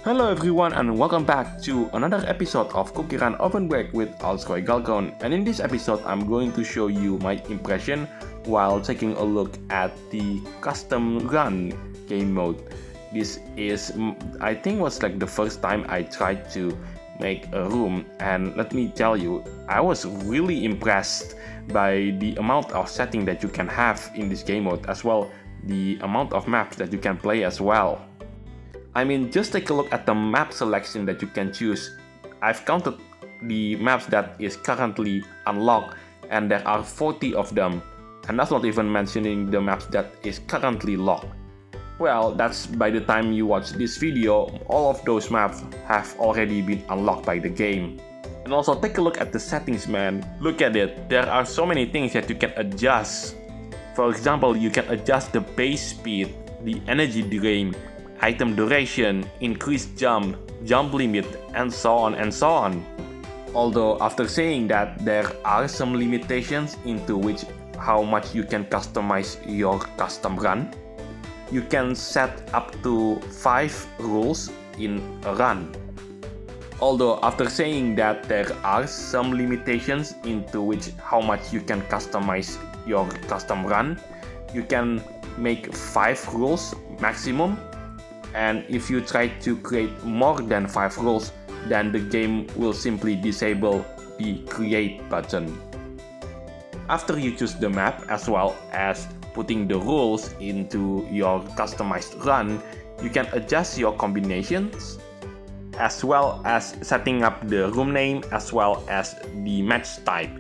Hello everyone and welcome back to another episode of CookieRunOvenBreak with Alskoy Galcon. And in this episode I'm going to show you my impression while taking a look at the Customrun game mode. This is, I think, was like the first time I tried to make a room, and let me tell you, I was really impressed by the amount of setting that you can have in this game mode, as well the amount of maps that you can play as well. I mean, just take a look at the map selection that you can choose. I've counted the maps that is currently unlocked, and there are 40 of them, and that's not even mentioning the maps that is currently locked. Well, that's by the time you watch this video, all of those maps have already been unlocked by the game. And also take a look at the settings, man. Look at it, there are so many things that you can adjust. For example, you can adjust the base speed, the energy drain, item duration, increased jump limit, and so on and so on. Although after saying that, there are some limitations into which how much you can customize your custom run. You can set up to 5 rules in a run. Although after saying that, there are some limitations into which how much you can customize your custom run. You can make 5 rules maximum, and if you try to create more than 5 rules, then the game will simply disable the create button. After you choose the map as well as putting the rules into your customized run, you can adjust your combinations as well as setting up the room name as well as the match type.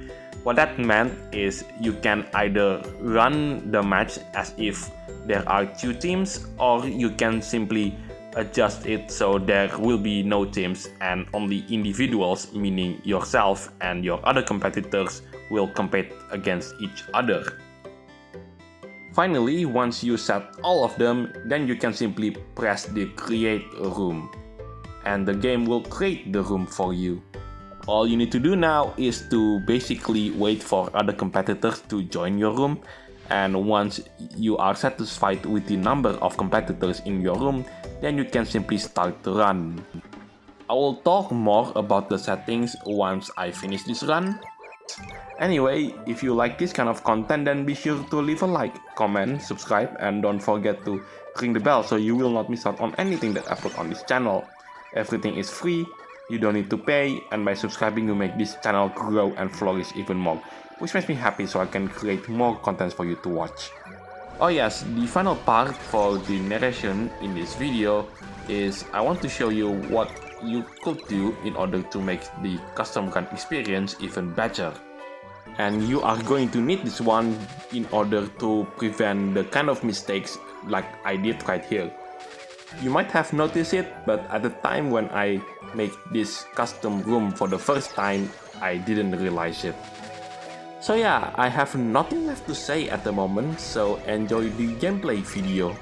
What that meant is you can either run the match as if there are 2 teams, or you can simply adjust it so there will be no teams and only individuals, meaning yourself and your other competitors will compete against each other. Finally, once you set all of them, then you can simply press the create room and the game will create the room for you. All you need to do now is to basically wait for other competitors to join your room, and once you are satisfied with the number of competitors in your room, then you can simply start the run. I will talk more about the settings once I finish this run. Anyway, if you like this kind of content, then be sure to leave a like, comment, subscribe, and don't forget to ring the bell so you will not miss out on anything that I put on this channel. Everything is free, you don't need to pay, and by subscribing you make this channel grow and flourish even more, which makes me happy so I can create more content for you to watch. Oh yes, the final part for the narration in this video is I want to show you what you could do in order to make the custom run experience even better. And you are going to need this one in order to prevent the kind of mistakes like I did right here. You might have noticed it, but at the time when I make this custom room for the first time, I didn't realize it. So yeah, I have nothing left to say at the moment, so enjoy the gameplay video.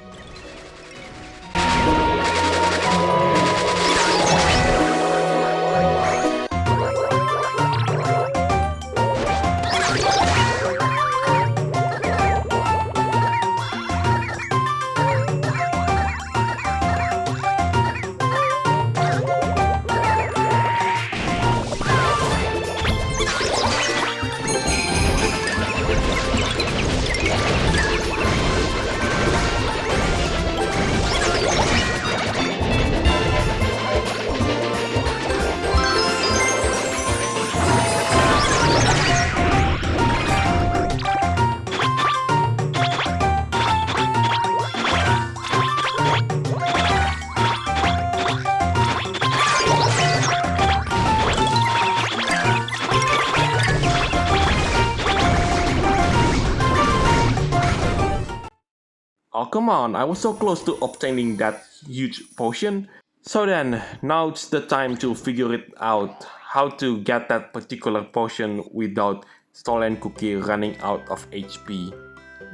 Oh come on, I was so close to obtaining that huge potion. So then, now it's the time to figure it out, how to get that particular potion without Stolen Cookie running out of HP.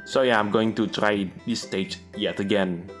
So yeah, I'm going to try this stage yet again.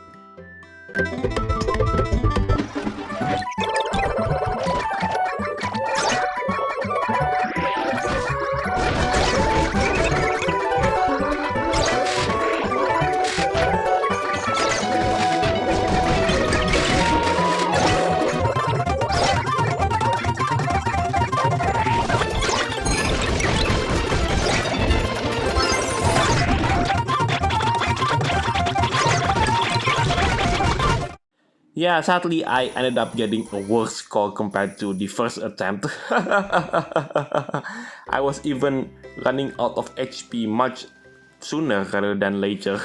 Yeah, sadly I ended up getting a worse score compared to the first attempt. I was even running out of HP much sooner rather than later.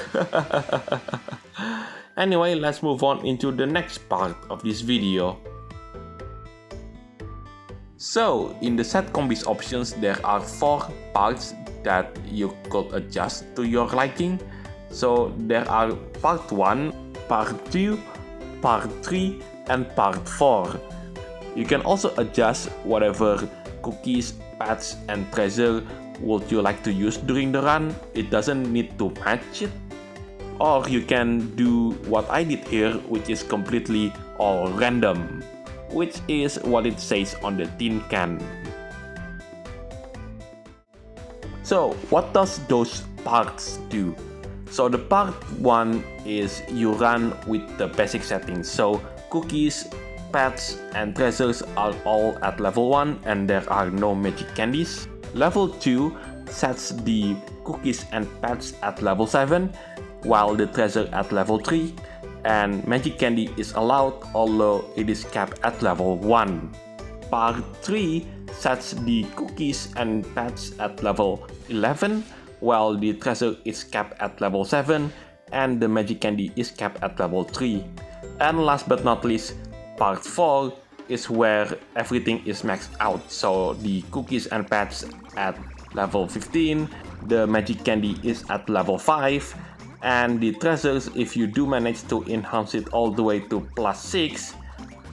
Anyway, let's move on into the next part of this video. So, in the set combis options, there are 4 parts that you could adjust to your liking. So, there are part 1, part 2, part 3, and part 4. You can also adjust whatever cookies, pets, and treasure would you like to use during the run. It doesn't need to match it. Or you can do what I did here, which is completely all random, which is what it says on the tin can. So what does those parts do? So the part 1 is you run with the basic settings. So cookies, pets, and treasures are all at level 1 and there are no magic candies. Level 2 sets the cookies and pets at level 7, while the treasure at level 3, and magic candy is allowed, although it is capped at level 1. Part 3 sets the cookies and pets at level 11, while the treasure is capped at level 7, and the magic candy is capped at level 3. And last but not least, part 4 is where everything is maxed out, so the cookies and pets at level 15, the magic candy is at level 5, and the treasures, if you do manage to enhance it all the way to +6,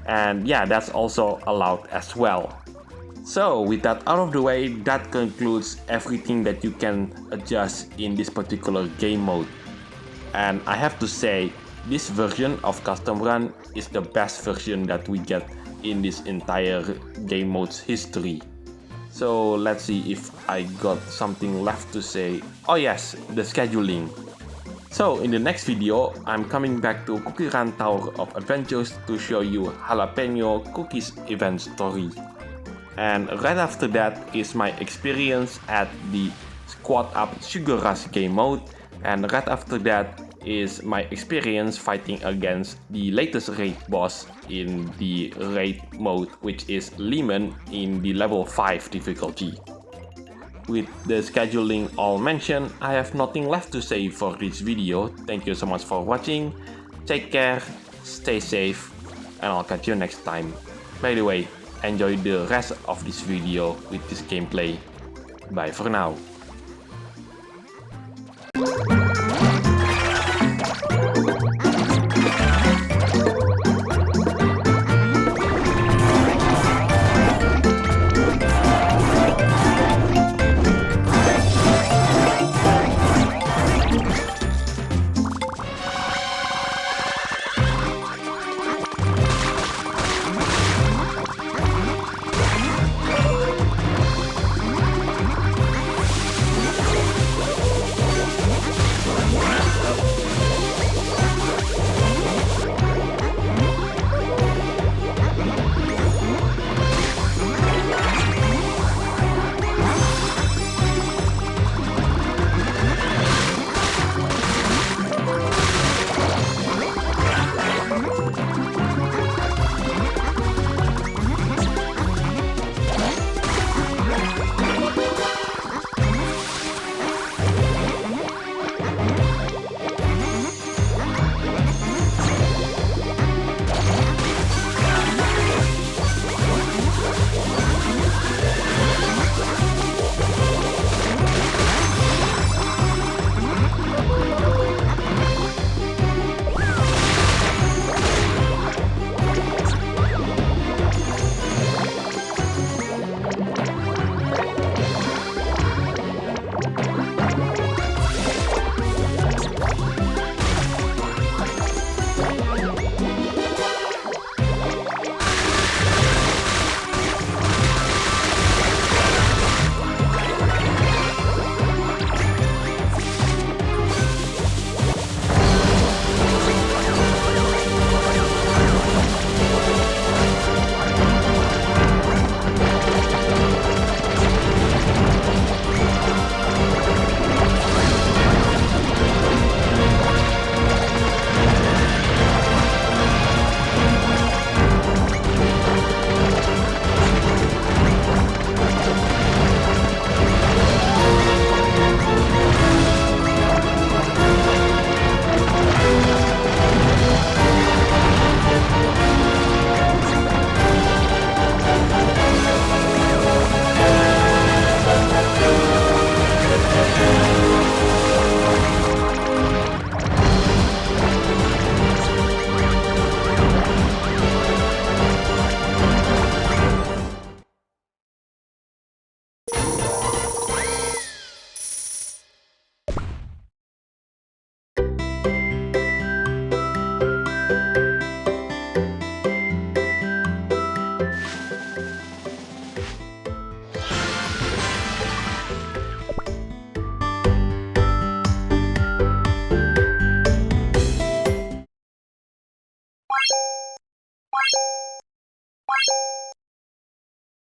and yeah, that's also allowed as well. So with that out of the way, that concludes everything that you can adjust in this particular game mode. And I have to say, this version of Customrun is the best version that we get in this entire game mode's history. So let's see if I got something left to say. Oh yes, the scheduling. So in the next video, I'm coming back to CookieRun Tower of Adventures to show you Jalapeno Cookies event story. And right after that is my experience at the Squad Up Sugar Rush game mode, and right after that is my experience fighting against the latest raid boss in the raid mode, which is Lemon in the level 5 difficulty. With the scheduling all mentioned, I have nothing left to say for this video. Thank you so much for watching, take care, stay safe, and I'll catch you next time. By the way, enjoy the rest of this video with this gameplay. Bye for now.